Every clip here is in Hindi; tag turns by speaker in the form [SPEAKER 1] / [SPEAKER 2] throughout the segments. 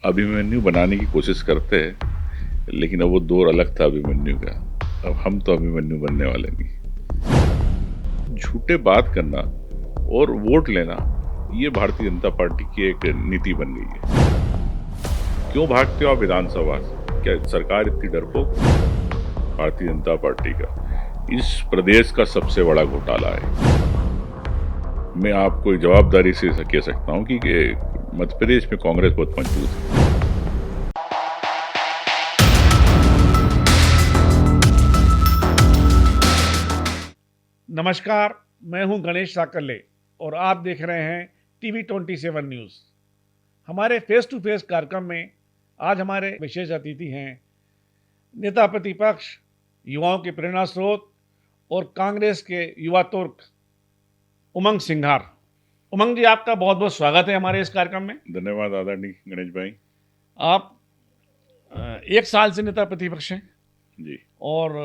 [SPEAKER 1] अभिमन्यु बनाने की कोशिश करते हैं, लेकिन अब वो दौर अलग था अभिमन्यु का। अब हम तो अभिमन्यु बनने वाले नहीं। झूठे बात करना और वोट लेना, ये भारतीय जनता पार्टी की एक नीति बन गई है। क्यों भागते हो आप विधानसभा से? क्या सरकार इतनी डरपोक है? भारतीय जनता पार्टी का इस प्रदेश का सबसे बड़ा घोटाला है। मैं आपको जवाबदारी से कह सकता हूँ कि मध्य प्रदेश में कांग्रेस बहुत मजबूत है।
[SPEAKER 2] नमस्कार, मैं हूं गणेश साकल्ले और आप देख रहे हैं टीवी 27 न्यूज़। हमारे फेस टू फेस कार्यक्रम में आज हमारे विशेष अतिथि हैं नेता प्रतिपक्ष, युवाओं के प्रेरणा स्रोत और कांग्रेस के युवा तुर्क उमंग सिंघार। उमंग जी, आपका बहुत बहुत स्वागत है हमारे इस कार्यक्रम में।
[SPEAKER 1] धन्यवाद आदरणीय गणेश भाई।
[SPEAKER 2] आप एक साल से नेता प्रतिपक्ष हैं
[SPEAKER 1] जी।
[SPEAKER 2] और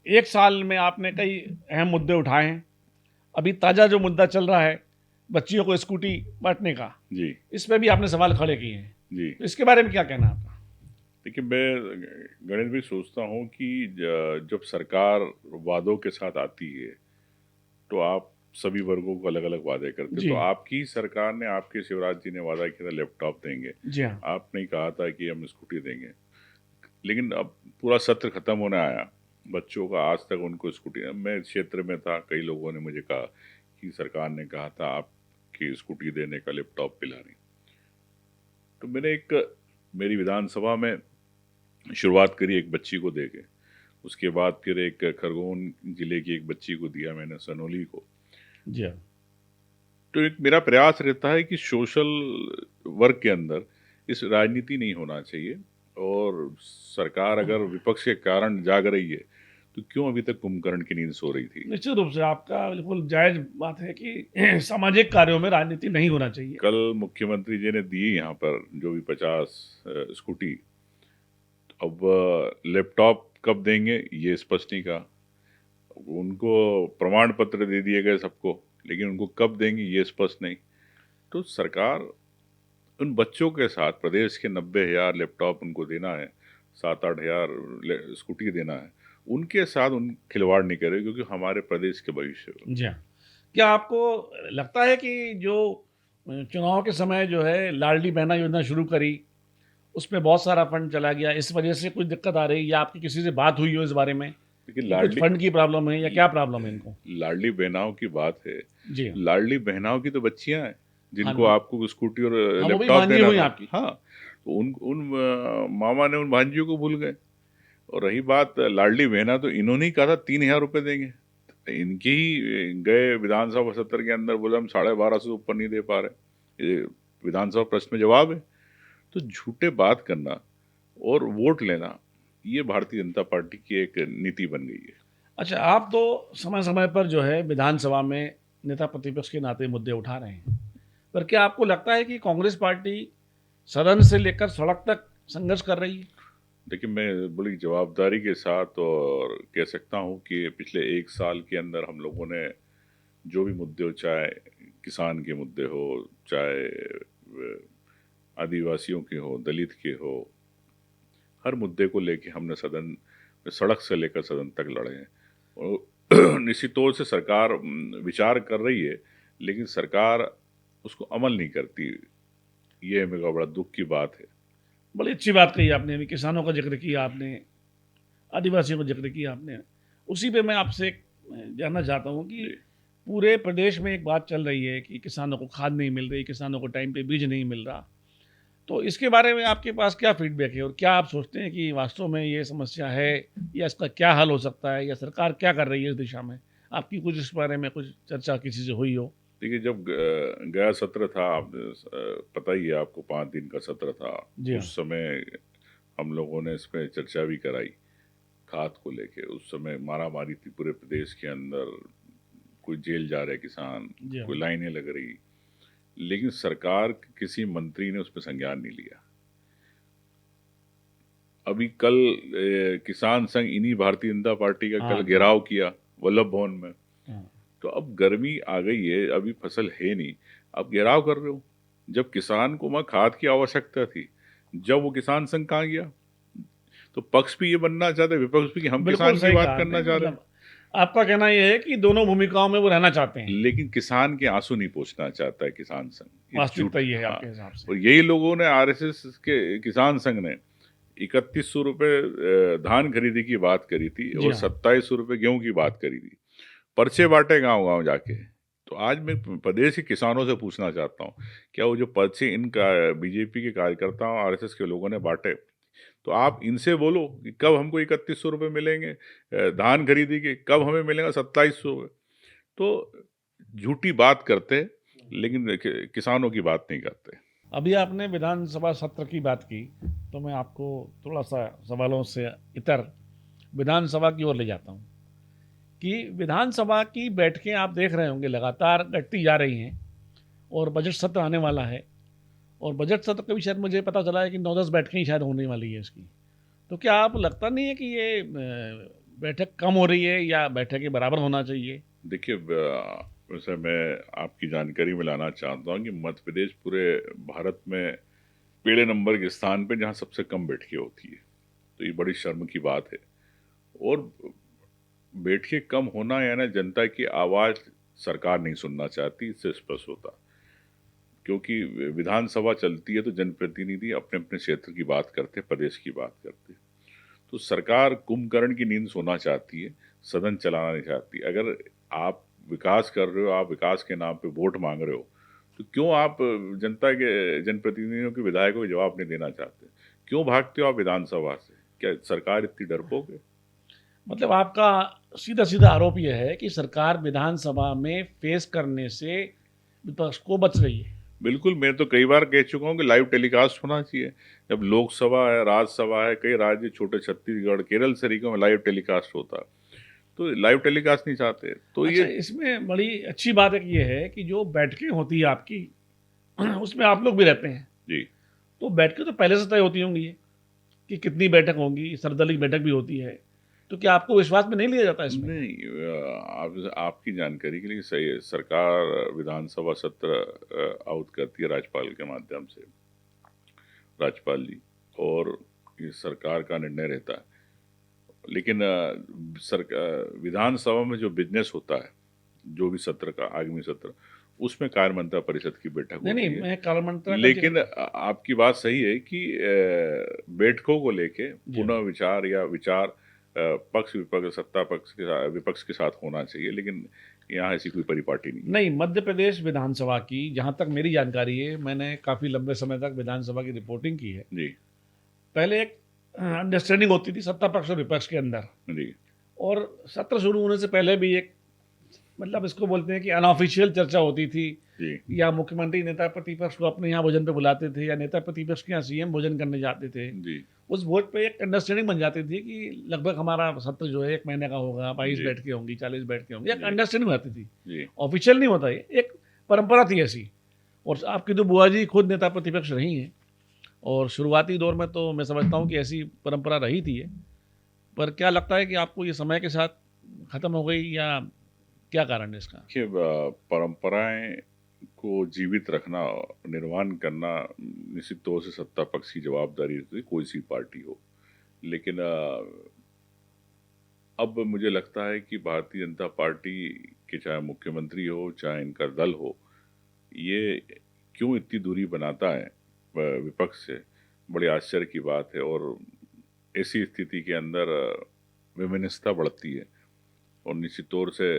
[SPEAKER 2] एक साल में आपने कई अहम मुद्दे उठाए हैं। अभी ताज़ा जो मुद्दा चल रहा है बच्चियों को स्कूटी बांटने का,
[SPEAKER 1] जी।
[SPEAKER 2] इस पे भी आपने सवाल खड़े किए हैं।
[SPEAKER 1] जी।
[SPEAKER 2] तो इसके बारे में क्या कहना है आपका?
[SPEAKER 1] देखिए, मैं गणेश भाई सोचता हूँ कि जब सरकार वादों के साथ आती है तो आप सभी वर्गों को अलग अलग वादे करते हैं।
[SPEAKER 2] जी
[SPEAKER 1] तो आपकी सरकार ने, आपके शिवराज जी ने वादा किया था लैपटॉप देंगे,
[SPEAKER 2] जी हाँ।
[SPEAKER 1] आपने कहा था कि हम स्कूटी देंगे, लेकिन अब पूरा सत्र खत्म होने आया, बच्चों का आज तक उनको स्कूटी, मैं क्षेत्र में था, कई लोगों ने मुझे कहा कि सरकार ने कहा था आपकी स्कूटी देने का, लैपटॉप पिलानी। तो मेरी विधानसभा में शुरुआत करी एक बच्ची को देके, उसके बाद फिर एक खरगोन जिले की एक बच्ची को दिया मैंने, सनोली को।
[SPEAKER 2] जी हाँ।
[SPEAKER 1] तो एक मेरा प्रयास रहता है कि सोशल वर्क के अंदर इस राजनीति नहीं होना चाहिए, और सरकार अगर विपक्ष के कारण जाग रही है तो क्यों अभी तक कुंभकर्ण की नींद सो रही थी?
[SPEAKER 2] निश्चित रूप से आपका बिल्कुल जायज बात है कि सामाजिक कार्यों में राजनीति नहीं होना चाहिए।
[SPEAKER 1] कल मुख्यमंत्री जी ने दी यहाँ पर जो भी 50 स्कूटी, अब लैपटॉप कब देंगे ये स्पष्ट नहीं कहा। उनको प्रमाण पत्र दे दिए गए सबको, लेकिन उनको कब देंगे ये स्पष्ट नहीं। तो सरकार उन बच्चों के साथ, प्रदेश के 90,000 लैपटॉप उनको देना है, 7-8 हजार स्कूटी देना है, उनके साथ उन खिलवाड़ नहीं करे, क्योंकि हमारे प्रदेश के भविष्य को।
[SPEAKER 2] जी हाँ। क्या आपको लगता है कि जो चुनाव के समय जो है लाडली बहना योजना शुरू करी, उसमें बहुत सारा फंड चला गया, इस वजह से कुछ दिक्कत आ रही है, या आपकी किसी से बात हुई हो इस बारे में
[SPEAKER 1] देखिए,
[SPEAKER 2] कि कुछ फंड की प्रॉब्लम है या क्या प्रॉब्लम है इनको?
[SPEAKER 1] लाडली बहनाओं की बात है।
[SPEAKER 2] जी हाँ।
[SPEAKER 1] लाडली बहनाओं की तो बच्चियां हैं
[SPEAKER 2] हाँ
[SPEAKER 1] जिनको
[SPEAKER 2] जी।
[SPEAKER 1] आपको स्कूटी और
[SPEAKER 2] हाँ, वो भी
[SPEAKER 1] लैपटॉप
[SPEAKER 2] भांजी
[SPEAKER 1] देना
[SPEAKER 2] हुई
[SPEAKER 1] था।
[SPEAKER 2] आपकी।
[SPEAKER 1] हाँ, तो उन उन मामा ने उन भांजियों को भूल गए। और रही बात लाडली बहना, तो इन्होंने ही कहा था 3,000 रुपये देंगे। इनके ही गए विधानसभा सत्र के अंदर, बोले हम 12,500 से ऊपर नहीं दे पा रहे। ये विधानसभा प्रश्न में जवाब है। तो झूठे बात करना और वोट लेना, ये भारतीय जनता पार्टी की एक नीति बन गई है।
[SPEAKER 2] अच्छा, आप तो समय समय पर जो है विधानसभा में नेता प्रतिपक्ष के नाते मुद्दे उठा रहे हैं, पर क्या आपको लगता है कि कांग्रेस पार्टी सदन से लेकर सड़क तक संघर्ष कर रही है?
[SPEAKER 1] देखिए, मैं बड़ी जवाबदारी के साथ और कह सकता हूँ कि पिछले एक साल के अंदर हम लोगों ने जो भी मुद्दे हो, चाहे किसान के मुद्दे हो, चाहे आदिवासियों के हो, दलित के हो, हर मुद्दे को लेके हमने सदन में, सड़क से लेकर सदन तक लड़े हैं। और निश्चित तौर से सरकार विचार कर रही है, लेकिन सरकार उसको अमल नहीं करती। ये मेरा बड़ा दुख की बात है।
[SPEAKER 2] बड़ी अच्छी बात कही आपने, अभी किसानों का जिक्र किया आपने, आदिवासियों का जिक्र किया आपने। उसी पे मैं आपसे जानना चाहता हूँ कि
[SPEAKER 1] जी।
[SPEAKER 2] पूरे प्रदेश में एक बात चल रही है कि किसानों को खाद नहीं मिल रही, किसानों को टाइम पे बीज नहीं मिल रहा। तो इसके बारे में आपके पास क्या फीडबैक है और क्या आप सोचते हैं कि वास्तव में ये समस्या है या इसका क्या हल हो सकता है, या सरकार क्या कर रही है इस दिशा में? आपकी कुछ इस बारे में कुछ चर्चा किसी से हुई हो?
[SPEAKER 1] देखिए, जब गया सत्र था, पता ही है आपको, 5 दिन का सत्र था।
[SPEAKER 2] जी हाँ।
[SPEAKER 1] उस समय हम लोगों ने इस पे चर्चा भी कराई, खाद को लेके। उस समय मारामारी थी पूरे प्रदेश के अंदर, कोई जेल जा रहे किसान,
[SPEAKER 2] जी हाँ।
[SPEAKER 1] कोई लाइनें लग रही, लेकिन सरकार के किसी मंत्री ने उस पर संज्ञान नहीं लिया। अभी कल किसान संघ, इन्हीं भारतीय जनता पार्टी का
[SPEAKER 2] हाँ
[SPEAKER 1] कल
[SPEAKER 2] जी।
[SPEAKER 1] घेराव किया वल्लभ भवन में।
[SPEAKER 2] हाँ।
[SPEAKER 1] तो अब गर्मी आ गई है, अभी फसल है नहीं, अब घेराव कर रहे हो। जब किसान को वहाँ खाद की आवश्यकता थी, जब वो किसान संघ कहाँ गया? तो पक्ष भी ये बनना चाहते, विपक्ष भी कि हम
[SPEAKER 2] बिल्कुल
[SPEAKER 1] किसान की
[SPEAKER 2] सही
[SPEAKER 1] बात
[SPEAKER 2] कहा
[SPEAKER 1] करना
[SPEAKER 2] आपने।
[SPEAKER 1] चाह रहे हैं।
[SPEAKER 2] मतलब आपका कहना ये है कि दोनों भूमिकाओं में वो रहना चाहते हैं।
[SPEAKER 1] लेकिन किसान के आंसू नहीं पोंछना चाहता है किसान संघ, ये
[SPEAKER 2] वास्तविकता
[SPEAKER 1] झूठ।
[SPEAKER 2] ये है
[SPEAKER 1] हाँ,
[SPEAKER 2] आपके हिसाब से।
[SPEAKER 1] और यही लोगों ने, आरएसएस के किसान संघ ने 3100 रुपये धान खरीदी की बात करी थी
[SPEAKER 2] जी
[SPEAKER 1] और
[SPEAKER 2] हाँ।
[SPEAKER 1] 2700 रुपये गेहूं की बात करी थी। पर्चे बांटे गांव गांव जाके। तो आज मैं प्रदेश के किसानों से पूछना चाहता हूँ, क्या वो जो पर्चे इनका बीजेपी के कार्यकर्ताओं, आरएसएस के लोगों ने बांटे, तो आप इनसे बोलो कि कब हमको 3100 रुपये मिलेंगे धान खरीदी के, कब हमें मिलेगा 2700। तो झूठी बात करते, लेकिन किसानों की बात नहीं करते।
[SPEAKER 2] अभी आपने विधानसभा सत्र की बात की, तो मैं आपको थोड़ा सा सवालों से इतर विधानसभा की ओर ले जाता हूँ कि विधानसभा की बैठकें आप देख रहे होंगे लगातार घटती जा रही हैं और बजट सत्र आने वाला है और बजट सत्र का भी शायद मुझे पता चला है कि 9-10 बैठकें ही शायद होने वाली है इसकी। तो क्या आप लगता नहीं है कि ये बैठक कम हो रही है या बैठक के बराबर होना चाहिए?
[SPEAKER 1] देखिए, वैसे मैं आपकी जानकारी में लाना चाहता हूँ कि मध्य प्रदेश पूरे भारत में पहले नंबर के स्थान पे जहाँ सबसे कम बैठकें होती है। तो ये बड़ी शर्म की बात है। और बैठकें कम होना यानी जनता की आवाज़ सरकार नहीं सुनना चाहती, इससे स्पष्ट होता। क्योंकि विधानसभा चलती है तो जनप्रतिनिधि अपने अपने क्षेत्र की बात करते, प्रदेश की बात करते। तो सरकार कुंभकर्ण की नींद सोना चाहती है, सदन चलाना नहीं चाहती। अगर आप विकास कर रहे हो, आप विकास के नाम पे वोट मांग रहे हो, तो क्यों आप जनता के, जनप्रतिनिधियों के, विधायकों को जवाब नहीं देना चाहते? क्यों भागते हो आप विधानसभा से? क्या सरकार इतनी डरपोक है?
[SPEAKER 2] मतलब आपका सीधा सीधा आरोप यह है कि सरकार विधानसभा में फेस करने से विपक्ष को बच रही है।
[SPEAKER 1] बिल्कुल, मैं तो कई बार कह चुका हूँ कि लाइव टेलीकास्ट होना चाहिए। जब लोकसभा है, राज्यसभा है, कई राज्य, छोटे छत्तीसगढ़, केरल तरीकों में लाइव टेलीकास्ट होता है, तो लाइव टेलीकास्ट नहीं चाहते। तो
[SPEAKER 2] अच्छा,
[SPEAKER 1] ये
[SPEAKER 2] इसमें बड़ी अच्छी बात एक ये है कि जो बैठकें होती है आपकी उसमें आप लोग भी रहते हैं।
[SPEAKER 1] जी,
[SPEAKER 2] तो बैठकें तो पहले से तय होती होंगी ये, कि कितनी बैठक होंगी, सर्वदलीय बैठक भी होती है। तो क्या आपको विश्वास में नहीं लिया जाता इसमें?
[SPEAKER 1] नहीं, आपकी जानकारी के लिए सही है, सरकार विधानसभा सत्र आउट करती है राज्यपाल के माध्यम से, राज्यपाल जी, और ये सरकार का निर्णय रहता है। लेकिन सरकार विधानसभा में जो बिजनेस होता है, जो भी सत्र का आगामी सत्र, उसमें कार्यमंत्रणा परिषद की बैठक
[SPEAKER 2] नहीं
[SPEAKER 1] होती
[SPEAKER 2] नहीं,
[SPEAKER 1] है।
[SPEAKER 2] मैं कार्यमंत्रणा का
[SPEAKER 1] लेकिन आपकी बात सही है कि बैठकों को लेके
[SPEAKER 2] जी
[SPEAKER 1] पुनः विचार या विचार पक्ष विपक्ष, सत्ता पक्ष के साथ, विपक्ष के साथ होना चाहिए, लेकिन यहाँ ऐसी कोई परिपाटी नहीं है।
[SPEAKER 2] नहीं, मध्य प्रदेश विधानसभा की जहाँ तक मेरी जानकारी है, मैंने काफ़ी लंबे समय तक विधानसभा की रिपोर्टिंग की है।
[SPEAKER 1] जी
[SPEAKER 2] पहले एक अंडरस्टैंडिंग होती थी सत्ता पक्ष और विपक्ष के अंदर,
[SPEAKER 1] जी
[SPEAKER 2] और सत्र शुरू होने से पहले भी एक, मतलब इसको बोलते हैं कि अनऑफिशियल चर्चा होती थी,
[SPEAKER 1] जी
[SPEAKER 2] या मुख्यमंत्री नेता प्रतिपक्ष को अपने यहाँ भोजन पे बुलाते थे या नेता प्रतिपक्ष के यहाँ सीएम भोजन करने जाते थे।
[SPEAKER 1] जी
[SPEAKER 2] उस वोट पे एक अंडरस्टैंडिंग बन जाती थी कि लगभग हमारा सत्र जो है 1 महीने का होगा, 22
[SPEAKER 1] जी।
[SPEAKER 2] बैठकें होंगी, 40 बैठकें होंगी, एक
[SPEAKER 1] जी।
[SPEAKER 2] अंडरस्टैंडिंग होती थी।
[SPEAKER 1] जी
[SPEAKER 2] ऑफिशियल नहीं होता, ये एक परंपरा थी ऐसी। और आपकी तो बुआ जी खुद नेता प्रतिपक्ष रही हैं, और शुरुआती दौर में तो मैं समझता हूँ कि ऐसी परंपरा रही थी ये। पर क्या लगता है कि आपको ये समय के साथ खत्म हो गई, या क्या कारण है इसका?
[SPEAKER 1] देखिए, परंपराएं को जीवित रखना, निर्माण करना निश्चित तौर से सत्ता पक्ष की जवाबदारी होती है, कोई सी पार्टी हो। लेकिन अब मुझे लगता है कि भारतीय जनता पार्टी के, चाहे मुख्यमंत्री हो, चाहे इनका दल हो, ये क्यों इतनी दूरी बनाता है विपक्ष से, बड़ी आश्चर्य की बात है। और ऐसी स्थिति के अंदर विभिन्नता बढ़ती है, और निश्चित तौर से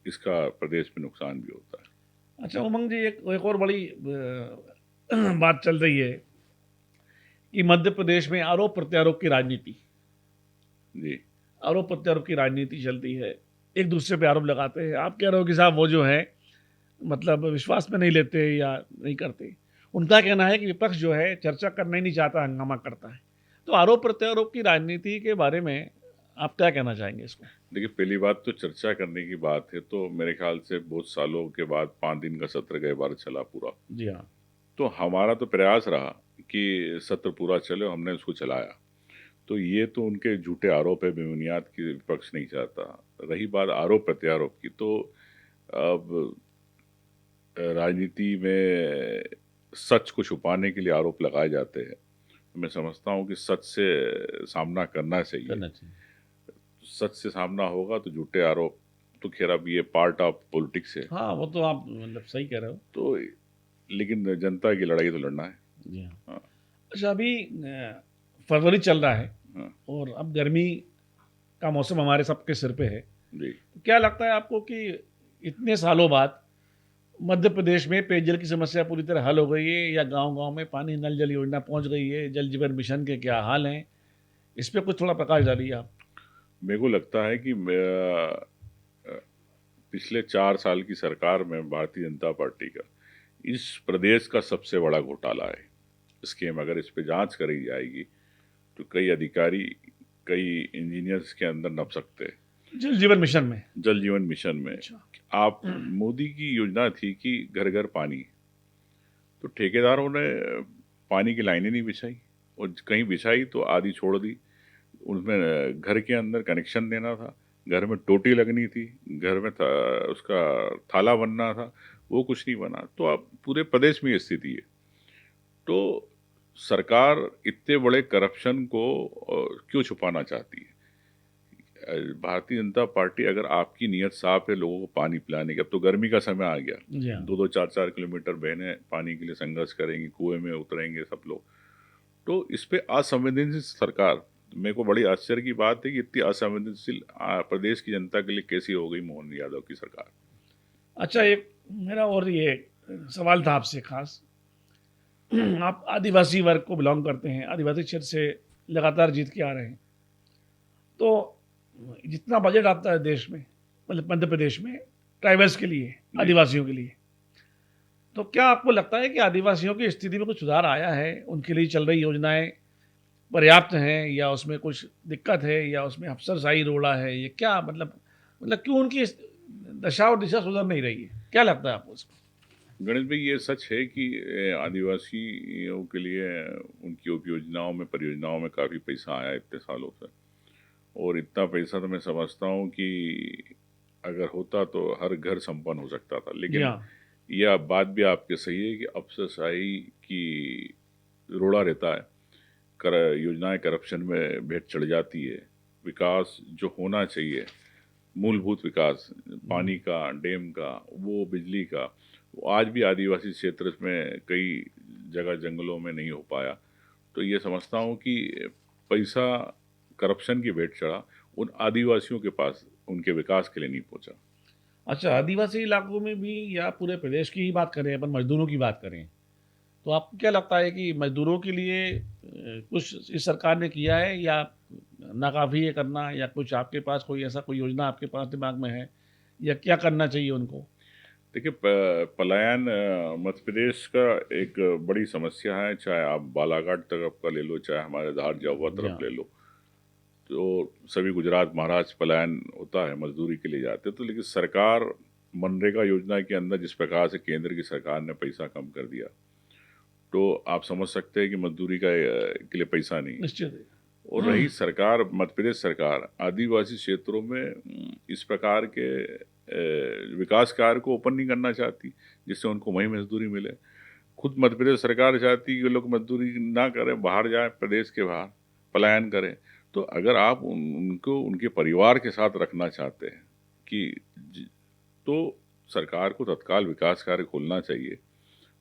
[SPEAKER 1] इसका प्रदेश में नुकसान भी होता है।
[SPEAKER 2] अच्छा उमंग जी, एक और बड़ी बात चल रही है कि मध्य प्रदेश में आरोप प्रत्यारोप की राजनीति,
[SPEAKER 1] जी
[SPEAKER 2] आरोप प्रत्यारोप की राजनीति चलती है। एक दूसरे पे आरोप लगाते हैं। आप कह रहे हो कि साहब वो जो है मतलब विश्वास में नहीं लेते या नहीं करते। उनका कहना है कि विपक्ष जो है चर्चा करना ही नहीं चाहता, हंगामा करता है। तो आरोप प्रत्यारोप की राजनीति के बारे में आप क्या कहना चाहेंगे इसको?
[SPEAKER 1] देखिए, पहली बात तो चर्चा करने की बात है, तो मेरे ख्याल से बहुत सालों के बाद 5 दिन का सत्र गए बार चला पूरा।
[SPEAKER 2] जी हाँ।
[SPEAKER 1] तो हमारा तो प्रयास रहा कि सत्र पूरा चले, हमने उसको चलाया। तो ये तो उनके झूठे आरोप है बेबुनियाद की, विपक्ष नहीं चाहता। रही बात आरोप प्रत्यारोप की, तो अब राजनीति में सच को छुपाने के लिए आरोप लगाए जाते हैं। मैं समझता हूँ कि सच से सामना करना चाहिए। सच से सामना होगा तो झूठे आरोप तो खैर अब ये पार्ट ऑफ पॉलिटिक्स है।
[SPEAKER 2] हाँ, वो तो आप मतलब सही कह रहे हो।
[SPEAKER 1] तो लेकिन जनता की लड़ाई तो लड़ना है।
[SPEAKER 2] जी हाँ।
[SPEAKER 1] हाँ।
[SPEAKER 2] अच्छा, अभी फरवरी चल रहा है
[SPEAKER 1] हाँ
[SPEAKER 2] और अब गर्मी का मौसम हमारे सबके सिर पे है।
[SPEAKER 1] जी।
[SPEAKER 2] तो क्या लगता है आपको कि इतने सालों बाद मध्य प्रदेश में पेयजल की समस्या पूरी तरह हल हो गई है, या गांव-गांव में पानी नल जल योजना पहुंच गई है? जल जीवन मिशन के क्या हाल हैं? इस पे कुछ थोड़ा प्रकाश डालिए आप।
[SPEAKER 1] मेरे को लगता है कि पिछले 4 साल की सरकार में भारतीय जनता पार्टी का इस प्रदेश का सबसे बड़ा घोटाला है स्कीम। अगर इस पे जांच करी जाएगी तो कई अधिकारी, कई इंजीनियर्स के अंदर नप सकते हैं।
[SPEAKER 2] जल जीवन मिशन में?
[SPEAKER 1] जल जीवन मिशन में
[SPEAKER 2] अच्छा।
[SPEAKER 1] आप मोदी की योजना थी कि घर घर पानी, तो ठेकेदारों ने पानी की लाइनें नहीं बिछाई, और कहीं बिछाई तो आधी छोड़ दी। उसमें घर के अंदर कनेक्शन देना था, घर में टोटी लगनी थी, घर में उसका थाला बनना था, वो कुछ नहीं बना। तो अब पूरे प्रदेश में ये स्थिति है। तो सरकार इतने बड़े करप्शन को क्यों छुपाना चाहती है? भारतीय जनता पार्टी, अगर आपकी नीयत साफ है लोगों को पानी पिलाने की, अब तो गर्मी का समय आ गया,
[SPEAKER 2] जी हाँ।
[SPEAKER 1] 2-2, 4-4 किलोमीटर बहनें पानी के लिए संघर्ष करेंगी, कुएं में उतरेंगे सब लोग। तो इस पे असंवेदनशील सरकार, मेरे को बड़ी आश्चर्य की बात है कि इतनी असंवेदनशील प्रदेश की जनता के लिए कैसी हो गई मोहन यादव की सरकार।
[SPEAKER 2] अच्छा, एक मेरा और ये सवाल था आपसे खास। आप आदिवासी वर्ग को बिलोंग करते हैं, आदिवासी क्षेत्र से लगातार जीत के आ रहे हैं। तो जितना बजट आता है देश में, मतलब मध्य प्रदेश में, ट्राइबल्स के लिए, आदिवासियों के लिए, तो क्या आपको लगता है कि आदिवासियों की स्थिति में कुछ सुधार आया है? उनके लिए चल रही योजनाएं पर्याप्त हैं, या उसमें कुछ दिक्कत है, या उसमें अफसरशाही रोड़ा है? ये क्या मतलब क्यों उनकी दशा और दिशा सुधर नहीं रही है? क्या लगता है आपको इसको?
[SPEAKER 1] गणेश भाई, ये सच है कि आदिवासियों के लिए उनकी उपयोजनाओं में, परियोजनाओं में काफ़ी पैसा आया इतने सालों से, और इतना पैसा तो मैं समझता हूँ कि अगर होता तो हर घर संपन्न हो सकता था। लेकिन यह बात भी आपके सही है कि अफसरशाही की रोड़ा रहता है, योजनाएं करप्शन में भेंट चढ़ जाती है। विकास जो होना चाहिए, मूलभूत विकास, पानी का, डैम का, वो बिजली का, वो आज भी आदिवासी क्षेत्र में कई जगह जंगलों में नहीं हो पाया। तो ये समझता हूँ कि पैसा करप्शन की भेंट चढ़ा, उन आदिवासियों के पास उनके विकास के लिए नहीं पहुँचा।
[SPEAKER 2] अच्छा, आदिवासी इलाकों में भी, या पूरे प्रदेश की ही बात करें, अपन मजदूरों की बात करें, तो आपको क्या लगता है कि मजदूरों के लिए कुछ इस सरकार ने किया है, या नाकाफ़ी है करना, या कुछ आपके पास कोई ऐसा कोई योजना आपके पास दिमाग में है, या क्या करना चाहिए उनको?
[SPEAKER 1] देखिए, पलायन मध्य प्रदेश का एक बड़ी समस्या है। चाहे आप बालाघाट तरफ का ले लो, चाहे हमारे धार जावा तरफ ले लो, तो सभी गुजरात, महाराष्ट्र पलायन होता है, मजदूरी के लिए जाते। तो लेकिन सरकार मनरेगा योजना के अंदर जिस प्रकार से केंद्र की सरकार ने पैसा कम कर दिया, तो आप समझ सकते हैं कि मजदूरी के लिए पैसा नहीं।
[SPEAKER 2] निश्चित है।
[SPEAKER 1] और रही सरकार, मध्य प्रदेश सरकार आदिवासी क्षेत्रों में इस प्रकार के विकास कार्य को ओपन नहीं करना चाहती जिससे उनको वहीं मजदूरी मिले। खुद मध्य प्रदेश सरकार चाहती है कि लोग मजदूरी ना करें, बाहर जाएं, प्रदेश के बाहर पलायन करें। तो अगर आप उनको उनके परिवार के साथ रखना चाहते हैं तो सरकार को तत्काल विकास कार्य खोलना चाहिए।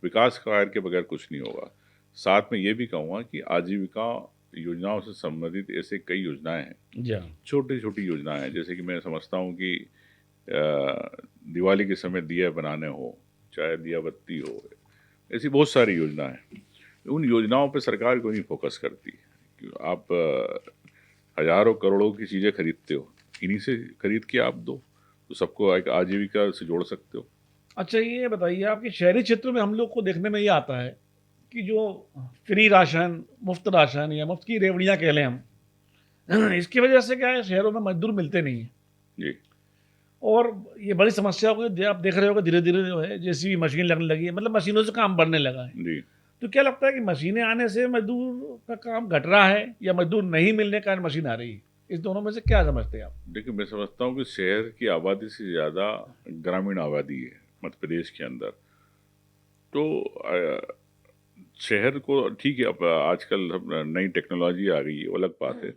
[SPEAKER 1] विकास कार्य के बगैर कुछ नहीं होगा। साथ में ये भी कहूँगा कि आजीविका योजनाओं से संबंधित ऐसे कई योजनाएं हैं, छोटी छोटी योजनाएं हैं, जैसे कि मैं समझता हूँ कि दिवाली के समय दिया बनाने हो, चाहे दिया बत्ती हो, ऐसी बहुत सारी योजनाएं हैं। उन योजनाओं पर सरकार कोई नहीं फोकस करती। आप हजारों करोड़ों की चीज़ें खरीदते हो, इन्हीं से खरीद के आप दो तो सबको एक आजीविका से जोड़ सकते हो।
[SPEAKER 2] अच्छा, ये बताइए, आपके शहरी क्षेत्रों में हम लोग को देखने में ये आता है कि जो फ्री राशन, मुफ्त राशन, या मुफ्त की रेवड़ियाँ कह लें हम, इसकी वजह से क्या है, शहरों में मजदूर मिलते नहीं हैं
[SPEAKER 1] जी।
[SPEAKER 2] और ये बड़ी समस्या हो गई। आप देख रहे हो कि धीरे धीरे जो है जेसीबी मशीन लगने लगी है, मतलब मशीनों से काम बढ़ने लगा है
[SPEAKER 1] जी।
[SPEAKER 2] तो क्या लगता है कि मशीनें आने से मजदूर का काम घट रहा है, या मजदूर नहीं मिलने के कारण मशीन आ रही है? इस दोनों में से क्या समझते हैं आप?
[SPEAKER 1] देखिए, मैं समझता हूँ कि शहर की आबादी से ज़्यादा ग्रामीण आबादी है मध्य प्रदेश के अंदर। तो शहर को ठीक है, अब आजकल नई टेक्नोलॉजी आ गई है, वो अलग बात है।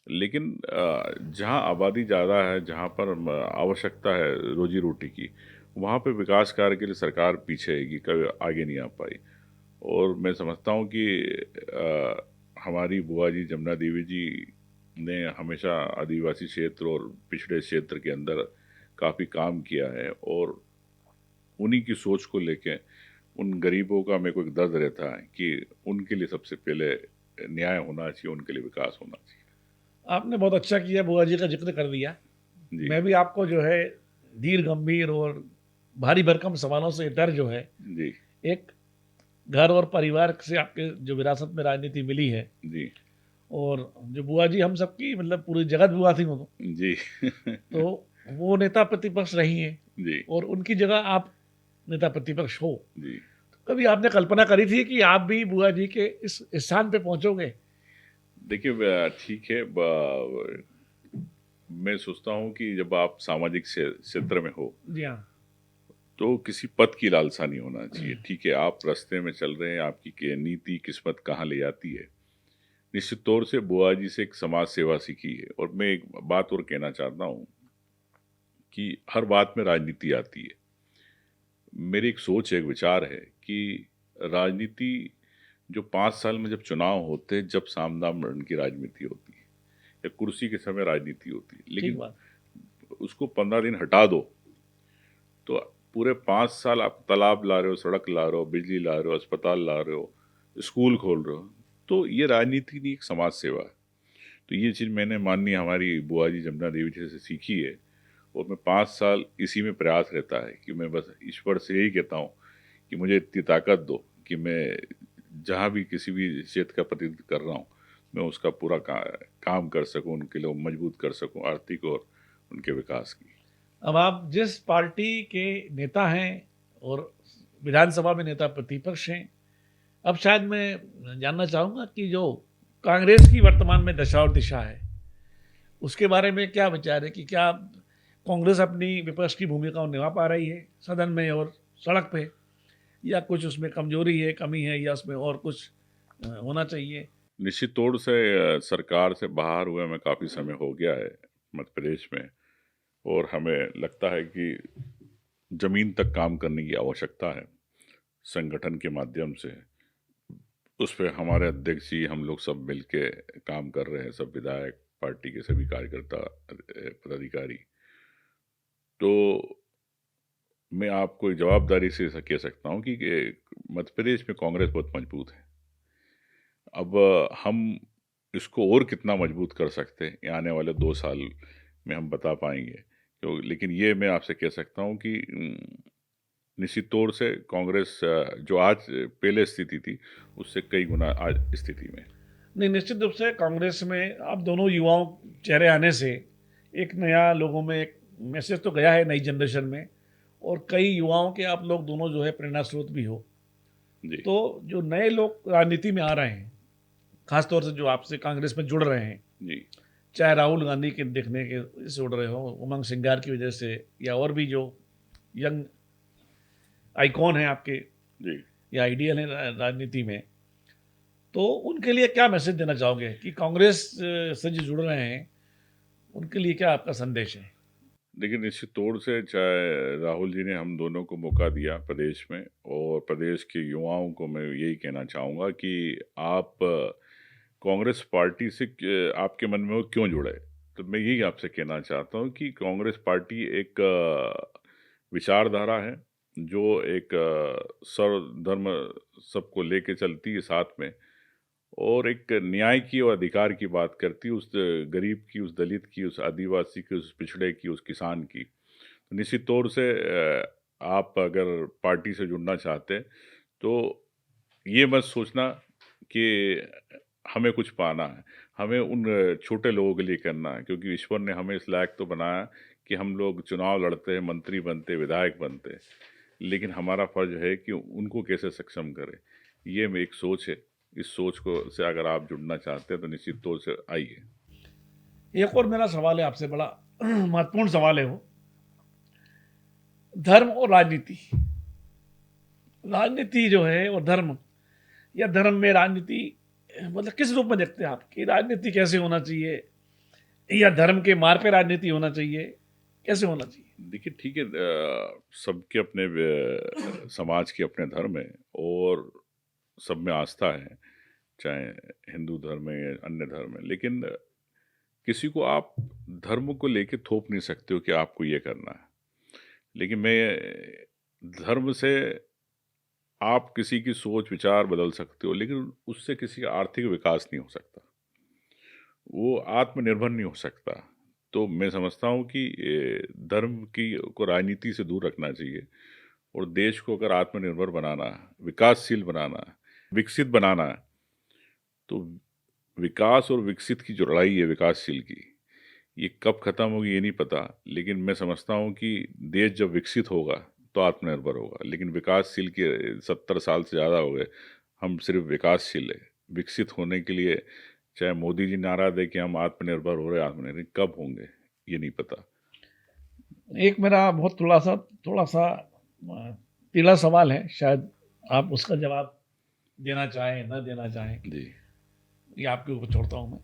[SPEAKER 1] लेकिन जहाँ आबादी ज़्यादा है, जहाँ पर आवश्यकता है रोजी रोटी की, वहाँ पे विकास कार्य के लिए सरकार पीछे है कि कभी आगे नहीं आ पाई। और मैं समझता हूँ कि हमारी बुआ जी जमुना देवी जी ने हमेशा आदिवासी क्षेत्र और पिछड़े क्षेत्र के अंदर काफ़ी काम किया है, और उन्हीं की सोच को लेके उन गरीबों का मेरे को एक दर्द रहता है कि उनके लिए सबसे पहले न्याय होना चाहिए, उनके लिए विकास होना चाहिए।
[SPEAKER 2] आपने बहुत अच्छा किया, बुआ जी का जिक्र कर दिया।
[SPEAKER 1] जी
[SPEAKER 2] मैं भी आपको जो है धीर गंभीर और भारी भरकम सवालों से डर जो है,
[SPEAKER 1] जी
[SPEAKER 2] एक घर और परिवार से आपके जो विरासत में राजनीति मिली है,
[SPEAKER 1] जी
[SPEAKER 2] और जो बुआ जी हम सबकी मतलब पूरी जगत बुआ थी वो
[SPEAKER 1] जी
[SPEAKER 2] तो वो नेता प्रतिपक्ष रही हैं,
[SPEAKER 1] जी
[SPEAKER 2] और उनकी जगह आप नेता प्रतिपक्ष हो।
[SPEAKER 1] जी।
[SPEAKER 2] कभी आपने कल्पना करी थी कि आप भी बुआ जी के इस स्थान पे पहुंचोगे?
[SPEAKER 1] देखिए ठीक है, मैं सोचता हूँ कि जब आप सामाजिक क्षेत्र में हो
[SPEAKER 2] जी हाँ।
[SPEAKER 1] तो किसी पद की लालसा नहीं होना चाहिए। ठीक है, आप रास्ते में चल रहे हैं, आपकी नीति किस्मत कहाँ ले जाती है। निश्चित तौर से बुआ जी से एक समाज सेवा सीखी है, और मैं एक बात और कहना चाहता हूँ कि हर बात में राजनीति आती है। मेरी एक सोच है, एक विचार है कि राजनीति जो 5 साल में जब चुनाव होते हैं, जब साम दाम की राजनीति होती है या कुर्सी के समय राजनीति होती है,
[SPEAKER 2] ठीक
[SPEAKER 1] लेकिन
[SPEAKER 2] बात।
[SPEAKER 1] उसको 15 दिन हटा दो तो पूरे 5 साल आप तालाब ला रहे हो, सड़क ला रहे हो, बिजली ला रहे हो, अस्पताल ला रहे हो, स्कूल खोल रहे हो, तो ये राजनीति नहीं, एक समाज सेवा है। तो ये चीज़ मैंने माननीय हमारी बुआ जी जमुना देवी जी से सीखी है, और मैं 5 साल इसी में प्रयास रहता है कि मैं बस ईश्वर से यही कहता हूँ कि मुझे इतनी ताकत दो कि मैं जहाँ भी किसी भी क्षेत्र का प्रतिनिधित्व कर रहा हूँ, मैं उसका पूरा काम कर सकूँ, उनके लिए मजबूत कर सकूँ आर्थिक और उनके विकास की।
[SPEAKER 2] अब आप जिस पार्टी के नेता हैं और विधानसभा में नेता प्रतिपक्ष हैं, अब शायद मैं जानना चाहूँगा कि जो कांग्रेस की वर्तमान में दशा और दिशा है, उसके बारे में क्या विचार है कि क्या कांग्रेस अपनी विपक्ष की भूमिका निभा पा रही है सदन में और सड़क पे, या कुछ उसमें कमजोरी है, कमी है, या उसमें और कुछ होना चाहिए?
[SPEAKER 1] निश्चित तौर से सरकार से बाहर हुए हमें काफ़ी समय हो गया है मध्य प्रदेश में, और हमें लगता है कि ज़मीन तक काम करने की आवश्यकता है संगठन के माध्यम से। उस पे हमारे अध्यक्ष जी, हम लोग सब मिल के काम कर रहे हैं, सब विधायक, पार्टी के सभी कार्यकर्ता, पदाधिकारी। तो मैं आपको जवाबदारी से ऐसा कह सकता हूँ कि मध्य प्रदेश में कांग्रेस बहुत मजबूत है। अब हम इसको और कितना मजबूत कर सकते हैं, ये आने वाले 2 साल में हम बता पाएंगे। तो लेकिन ये मैं आपसे कह सकता हूँ कि निश्चित तौर से कांग्रेस जो आज पहले स्थिति थी उससे कई गुना आज स्थिति में।
[SPEAKER 2] नहीं, निश्चित रूप से कांग्रेस में अब दोनों युवाओं चेहरे आने से एक नया लोगों में एक मैसेज तो गया है नई जनरेशन में, और कई युवाओं के आप लोग दोनों जो है प्रेरणा स्रोत भी हो।
[SPEAKER 1] जी
[SPEAKER 2] तो जो नए लोग राजनीति में आ रहे हैं, खासतौर से जो आपसे कांग्रेस में जुड़ रहे हैं,
[SPEAKER 1] जी
[SPEAKER 2] चाहे राहुल गांधी के देखने के से जुड़ रहे हो, उमंग सिंगार की वजह से, या और भी जो यंग आइकॉन हैं आपके
[SPEAKER 1] जी
[SPEAKER 2] या आइडियल हैं राजनीति में, तो उनके लिए क्या मैसेज देना चाहोगे कि कांग्रेस से जो जुड़ रहे हैं उनके लिए क्या आपका संदेश है?
[SPEAKER 1] देखिए, निश्चित तौर से चाहे राहुल जी ने हम दोनों को मौका दिया प्रदेश में, और प्रदेश के युवाओं को मैं यही कहना चाहूँगा कि आप कांग्रेस पार्टी से आपके मन में वो क्यों जुड़े। तो मैं यही आपसे कहना चाहता हूँ कि कांग्रेस पार्टी एक विचारधारा है जो एक सर्वधर्म सबको लेके चलती है साथ में, और एक न्याय की और अधिकार की बात करती है, उस गरीब की, उस दलित की, उस आदिवासी की, उस पिछड़े की, उस किसान की। तो निश्चित तौर से आप अगर पार्टी से जुड़ना चाहते हैं तो ये मत सोचना कि हमें कुछ पाना है, हमें उन छोटे लोगों के लिए करना है, क्योंकि ईश्वर ने हमें इस लायक तो बनाया कि हम लोग चुनाव लड़ते हैं, मंत्री बनते, विधायक बनते, लेकिन हमारा फर्ज है कि उनको कैसे सक्षम करें। ये मेरी एक सोच है। इस सोच को से अगर आप जुड़ना चाहते हैं तो निश्चित तौर से आइए।
[SPEAKER 2] एक और मेरा सवाल है आपसे, बड़ा महत्वपूर्ण सवाल है वो, धर्म और राजनीति। राजनीति जो है और धर्म, या धर्म में राजनीति, मतलब किस रूप में देखते हैं आप कि राजनीति कैसे होना चाहिए, या धर्म के मार पे राजनीति होना चाहिए, कैसे होना चाहिए?
[SPEAKER 1] देखिए ठीक है, सबके अपने समाज के अपने धर्म है और सब में आस्था है, चाहे हिंदू धर्म है या अन्य धर्म है, लेकिन किसी को आप धर्म को लेके थोप नहीं सकते हो कि आपको ये करना है। लेकिन मैं धर्म से आप किसी की सोच विचार बदल सकते हो, लेकिन उससे किसी का आर्थिक विकास नहीं हो सकता, वो आत्मनिर्भर नहीं हो सकता। तो मैं समझता हूँ कि धर्म की को राजनीति से दूर रखना चाहिए और देश को अगर आत्मनिर्भर बनाना है, विकासशील बनाना है, विकसित बनाना है, तो विकास और विकसित की जो लड़ाई है विकासशील की, ये कब खत्म होगी ये नहीं पता, लेकिन मैं समझता हूँ कि देश जब विकसित होगा तो आत्मनिर्भर होगा। लेकिन विकासशील के 70 साल से ज़्यादा हो गए, हम सिर्फ विकासशील है। विकसित होने के लिए चाहे मोदी जी नारा दे कि हम आत्मनिर्भर हो रहे, आत्मनिर्भर कब होंगे ये नहीं पता।
[SPEAKER 2] एक मेरा बहुत थोड़ा सा टीला सवाल है, शायद आप उसका जवाब देना चाहें न देना चाहें,
[SPEAKER 1] जी
[SPEAKER 2] ये आपके ऊपर छोड़ता हूँ। मैं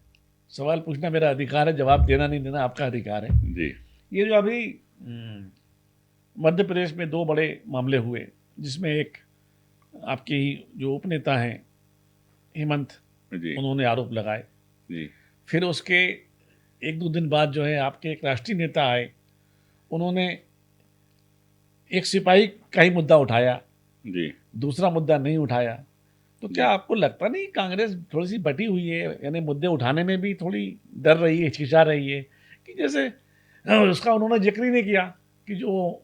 [SPEAKER 2] सवाल पूछना मेरा अधिकार है, जवाब देना नहीं देना आपका अधिकार है।
[SPEAKER 1] जी
[SPEAKER 2] ये जो अभी मध्य प्रदेश में दो बड़े मामले हुए, जिसमें एक आपके ही जो उपनेता हैं हेमंत,
[SPEAKER 1] जी
[SPEAKER 2] उन्होंने आरोप लगाए,
[SPEAKER 1] जी
[SPEAKER 2] फिर उसके एक दो दिन बाद जो है आपके एक राष्ट्रीय नेता आए, उन्होंने एक सिपाही का ही मुद्दा उठाया,
[SPEAKER 1] जी
[SPEAKER 2] दूसरा मुद्दा नहीं उठाया। तो क्या आपको लगता नहीं कांग्रेस थोड़ी सी बटी हुई है, यानी मुद्दे उठाने में भी थोड़ी डर रही है, हिचकिचा रही है कि जैसे उसका उन्होंने जिक्र ही नहीं किया कि जो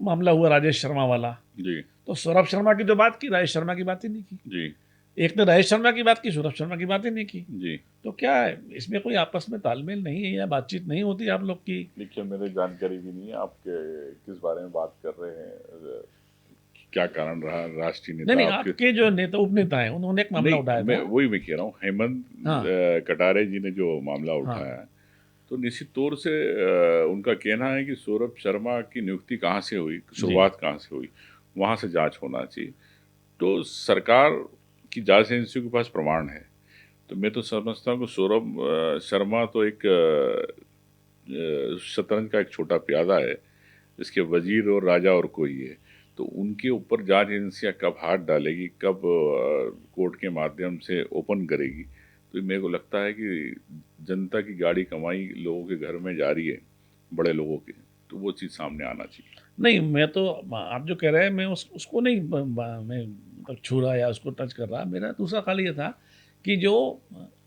[SPEAKER 2] मामला हुआ राजेश शर्मा वाला,
[SPEAKER 1] जी
[SPEAKER 2] तो सौरभ शर्मा की जो बात की, राजेश शर्मा की बात ही नहीं की।
[SPEAKER 1] जी
[SPEAKER 2] एक ने राजेश शर्मा की बात की, सौरभ शर्मा की बात ही नहीं की।
[SPEAKER 1] जी
[SPEAKER 2] तो क्या है, इसमें कोई आपस में तालमेल नहीं है या बातचीत नहीं होती आप लोग की?
[SPEAKER 1] देखिए मेरे जानकारी भी नहीं है आप किस बारे में बात कर रहे हैं, क्या कारण रहा राष्ट्रीय
[SPEAKER 2] नहीं
[SPEAKER 1] नेता
[SPEAKER 2] नहीं,
[SPEAKER 1] आपके।
[SPEAKER 2] आपके जो नेता उपनेता हैं उन्होंने एक मामला
[SPEAKER 1] नहीं,
[SPEAKER 2] उठाया
[SPEAKER 1] मैं
[SPEAKER 2] था।
[SPEAKER 1] वही मैं कह रहा हूँ, हेमंत
[SPEAKER 2] हाँ।
[SPEAKER 1] कटारे जी ने जो मामला
[SPEAKER 2] हाँ।
[SPEAKER 1] उठाया है, तो निश्चित तौर से उनका कहना है कि सौरभ शर्मा की नियुक्ति कहाँ से हुई, शुरुआत कहाँ से हुई, वहाँ से जांच होना चाहिए। तो सरकार की जांच एजेंसियों के पास प्रमाण है। तो मैं तो समझता हूँ कि सौरभ शर्मा तो एक शतरंज का एक छोटा प्यादा है, जिसके वजीर और राजा और कोई है। तो उनके ऊपर जांच एजेंसियां कब हाथ डालेगी, कब कोर्ट के माध्यम से ओपन करेगी, तो मेरे को लगता है कि जनता की गाड़ी कमाई लोगों के घर में जा रही है, बड़े लोगों के, तो वो चीज़ सामने आना चाहिए।
[SPEAKER 2] नहीं, मैं तो आप जो कह रहे हैं मैं उसको नहीं मैं मतलब छू रहा या उसको टच कर रहा। मेरा दूसरा खाली ये था कि जो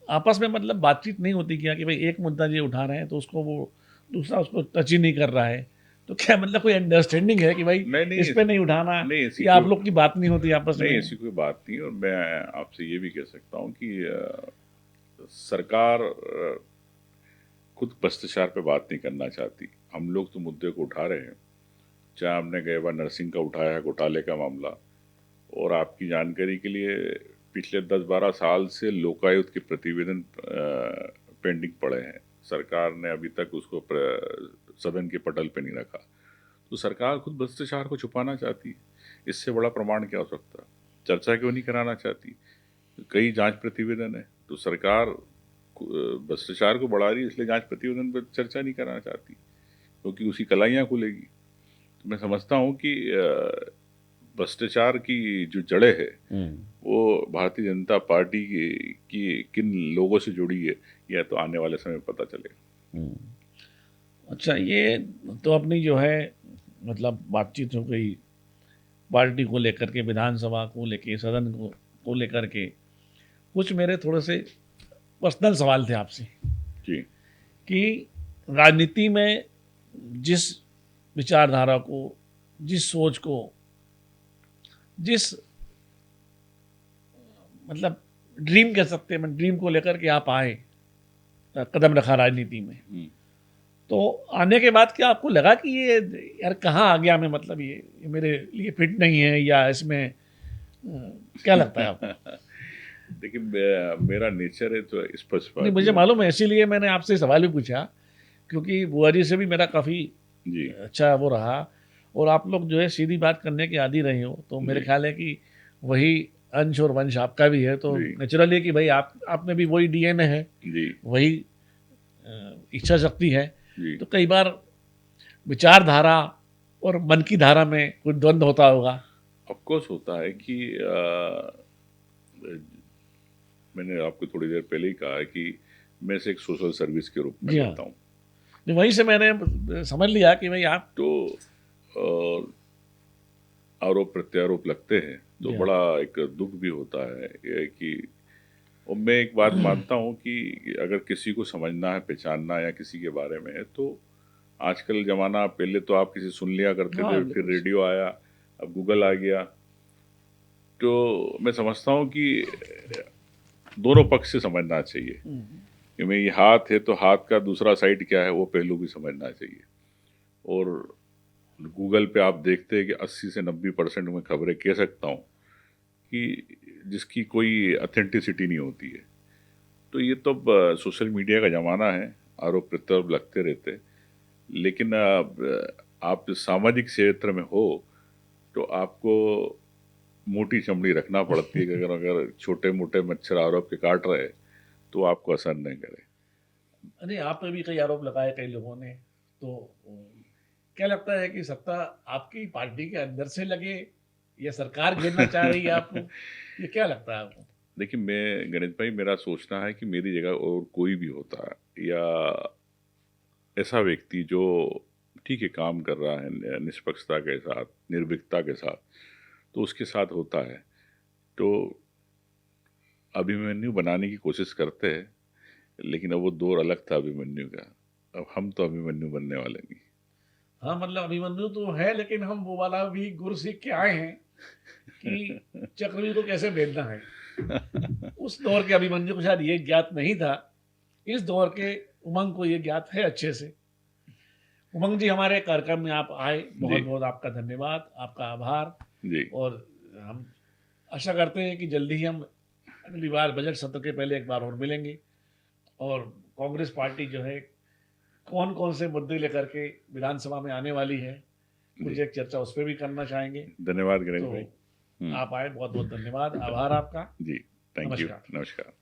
[SPEAKER 2] आपस में मतलब बातचीत नहीं होती क्या कि भाई एक मुद्दा ये उठा रहे हैं तो उसको वो दूसरा उसको टच ही नहीं कर रहा है, तो क्या मतलब कोई अंडरस्टैंडिंग है कि भाई
[SPEAKER 1] नहीं
[SPEAKER 2] इस पे नहीं उठाना,
[SPEAKER 1] नहीं, ऐसी
[SPEAKER 2] या आप
[SPEAKER 1] कोई
[SPEAKER 2] लोग की बात नहीं होती आपस
[SPEAKER 1] नहीं
[SPEAKER 2] में?
[SPEAKER 1] ऐसी कोई बात नहीं। और मैं आपसे ये भी कह सकता हूँ कि सरकार खुद भ्रष्टाचार पे बात नहीं करना चाहती। हम लोग तो मुद्दे को उठा रहे हैं, चाहे हमने गए बार नरसिंह का उठाया है, घोटाले का मामला, और आपकी जानकारी के लिए पिछले 10-12 साल से लोकायुक्त के प्रतिवेदन पेंडिंग पड़े हैं। सरकार ने अभी तक उसको सदन के पटल पे नहीं रखा। तो सरकार खुद भ्रष्टाचार को छुपाना चाहती है। इससे बड़ा प्रमाण क्या हो सकता है? चर्चा क्यों नहीं कराना चाहती? कई जांच प्रतिवेदन है, तो सरकार भ्रष्टाचार को बढ़ा रही है, इसलिए जांच प्रतिवेदन पर चर्चा नहीं कराना चाहती, क्योंकि उसी कलाइयाँ खुलेगी। तो मैं समझता हूँ कि भ्रष्टाचार की जो जड़ें है वो भारतीय जनता पार्टी की किन लोगों से जुड़ी है, यह तो आने वाले समय में पता चलेगा।
[SPEAKER 2] अच्छा, ये तो अपनी जो है मतलब बातचीत हो गई पार्टी को लेकर के, विधानसभा को लेकर, सदन को लेकर के। कुछ मेरे थोड़े से पर्सनल सवाल थे आपसे
[SPEAKER 1] जी
[SPEAKER 2] कि राजनीति में जिस विचारधारा को, जिस सोच को, जिस मतलब ड्रीम कह सकते हैं, ड्रीम को लेकर के आप आए, कदम रखा राजनीति में, तो आने के बाद क्या आपको लगा कि ये यार कहाँ आ गया मैं, मतलब ये मेरे लिए फिट नहीं है, या इसमें क्या लगता है आपको?
[SPEAKER 1] देखिए मेरा नेचर है तो स्पष्ट
[SPEAKER 2] नहीं, मुझे मालूम है, इसीलिए मैंने आपसे सवाल भी पूछा, क्योंकि बुआ जी से भी मेरा काफ़ी
[SPEAKER 1] जी
[SPEAKER 2] अच्छा वो रहा, और आप लोग जो है सीधी बात करने के आदी रहे हो, तो मेरे ख्याल है कि वही अंश और वंश आपका भी है, तो
[SPEAKER 1] जी।
[SPEAKER 2] नेचुरली कि भाई आप में भी वही डीएनए है,
[SPEAKER 1] जी,
[SPEAKER 2] वही इच्छा शक्ति है।
[SPEAKER 1] जी।
[SPEAKER 2] तो कई बार विचारधारा और मन की धारा में कुछ द्वंद्व होता होगा।
[SPEAKER 1] ऑफ कोर्स होता है कि मैंने आपको थोड़ी देर पहले ही कहा है कि मैं इसे एक सोशल सर्विस के रूप में
[SPEAKER 2] जी हाँ।
[SPEAKER 1] लेता हूँ।
[SPEAKER 2] नहीं, वहीं से मैंने समझ लिया कि भाई आप
[SPEAKER 1] तो आरोप प्रत्यारोप लगते हैं तो
[SPEAKER 2] जी हाँ।
[SPEAKER 1] बड़ा एक दुख भी होता है ये कि, और मैं एक बात मानता हूँ कि अगर किसी को समझना है, पहचानना या किसी के बारे में है, तो आजकल ज़माना, पहले तो आप किसी सुन लिया करते
[SPEAKER 2] हाँ,
[SPEAKER 1] थे, फिर
[SPEAKER 2] बिल्कुल।
[SPEAKER 1] रेडियो आया, अब गूगल आ गया। तो मैं समझता हूँ कि दोनों पक्ष से समझना चाहिए कि मैं, ये हाथ है तो हाथ का दूसरा साइड क्या है वो पहलू भी समझना चाहिए। और गूगल पे आप देखते हैं कि 80 से 90% में खबरें कह सकता हूँ कि जिसकी कोई ऑथेंटिसिटी नहीं होती है। तो ये तो अब सोशल मीडिया का ज़माना है, आरोप प्रत्यारोप लगते रहते हैं। लेकिन आप सामाजिक क्षेत्र में हो तो आपको मोटी चमड़ी रखना पड़ती है कि अगर अगर छोटे मोटे मच्छर आरोप के काट रहे तो आपको असर नहीं करे।
[SPEAKER 2] नहीं, आप पे भी कई आरोप लगाए कई लोगों ने, तो क्या लगता है कि सत्ता आपकी पार्टी के अंदर से लगे या सरकार घेरना चाह रही है आपको? ये क्या लगता है आपको?
[SPEAKER 1] देखिए, मैं गणेश भाई, मेरा सोचना है कि मेरी जगह और कोई भी होता है या ऐसा व्यक्ति जो ठीक है काम कर रहा है निष्पक्षता के साथ, निर्भीकता के साथ, तो उसके साथ होता है। तो अभिमन्यु बनाने की कोशिश करते हैं, लेकिन अब वो दौर अलग था अभिमन्यु का। अब हम तो अभिमन्यु बनने वाले नहीं।
[SPEAKER 2] हाँ, मतलब अभिमन्यु तो है, लेकिन हम वो वाला भी गुर सीख के आए हैं कि चक्रव्यूह को कैसे भेदना है। उस दौर के अभिमन्यु को शायद ये ज्ञात नहीं था, इस दौर के उमंग को ये ज्ञात है अच्छे से। उमंग जी, हमारे कार्यक्रम में आप आए, बहुत
[SPEAKER 1] जी,
[SPEAKER 2] बहुत आपका धन्यवाद, आपका आभार।
[SPEAKER 1] जी,
[SPEAKER 2] और हम आशा करते हैं कि जल्दी ही हम अगली बार बजट सत्र के पहले एक बार और मिलेंगे, और कांग्रेस पार्टी जो है कौन कौन से मुद्दे लेकर के विधानसभा में आने वाली है, कुछ
[SPEAKER 1] जी।
[SPEAKER 2] एक चर्चा उस पर भी करना चाहेंगे।
[SPEAKER 1] धन्यवाद गणेश
[SPEAKER 2] तो
[SPEAKER 1] भाई।
[SPEAKER 2] आप आए, बहुत बहुत धन्यवाद, आभार आपका।
[SPEAKER 1] जी, थैंक यू।
[SPEAKER 2] नमस्कार।
[SPEAKER 1] नमस्कार।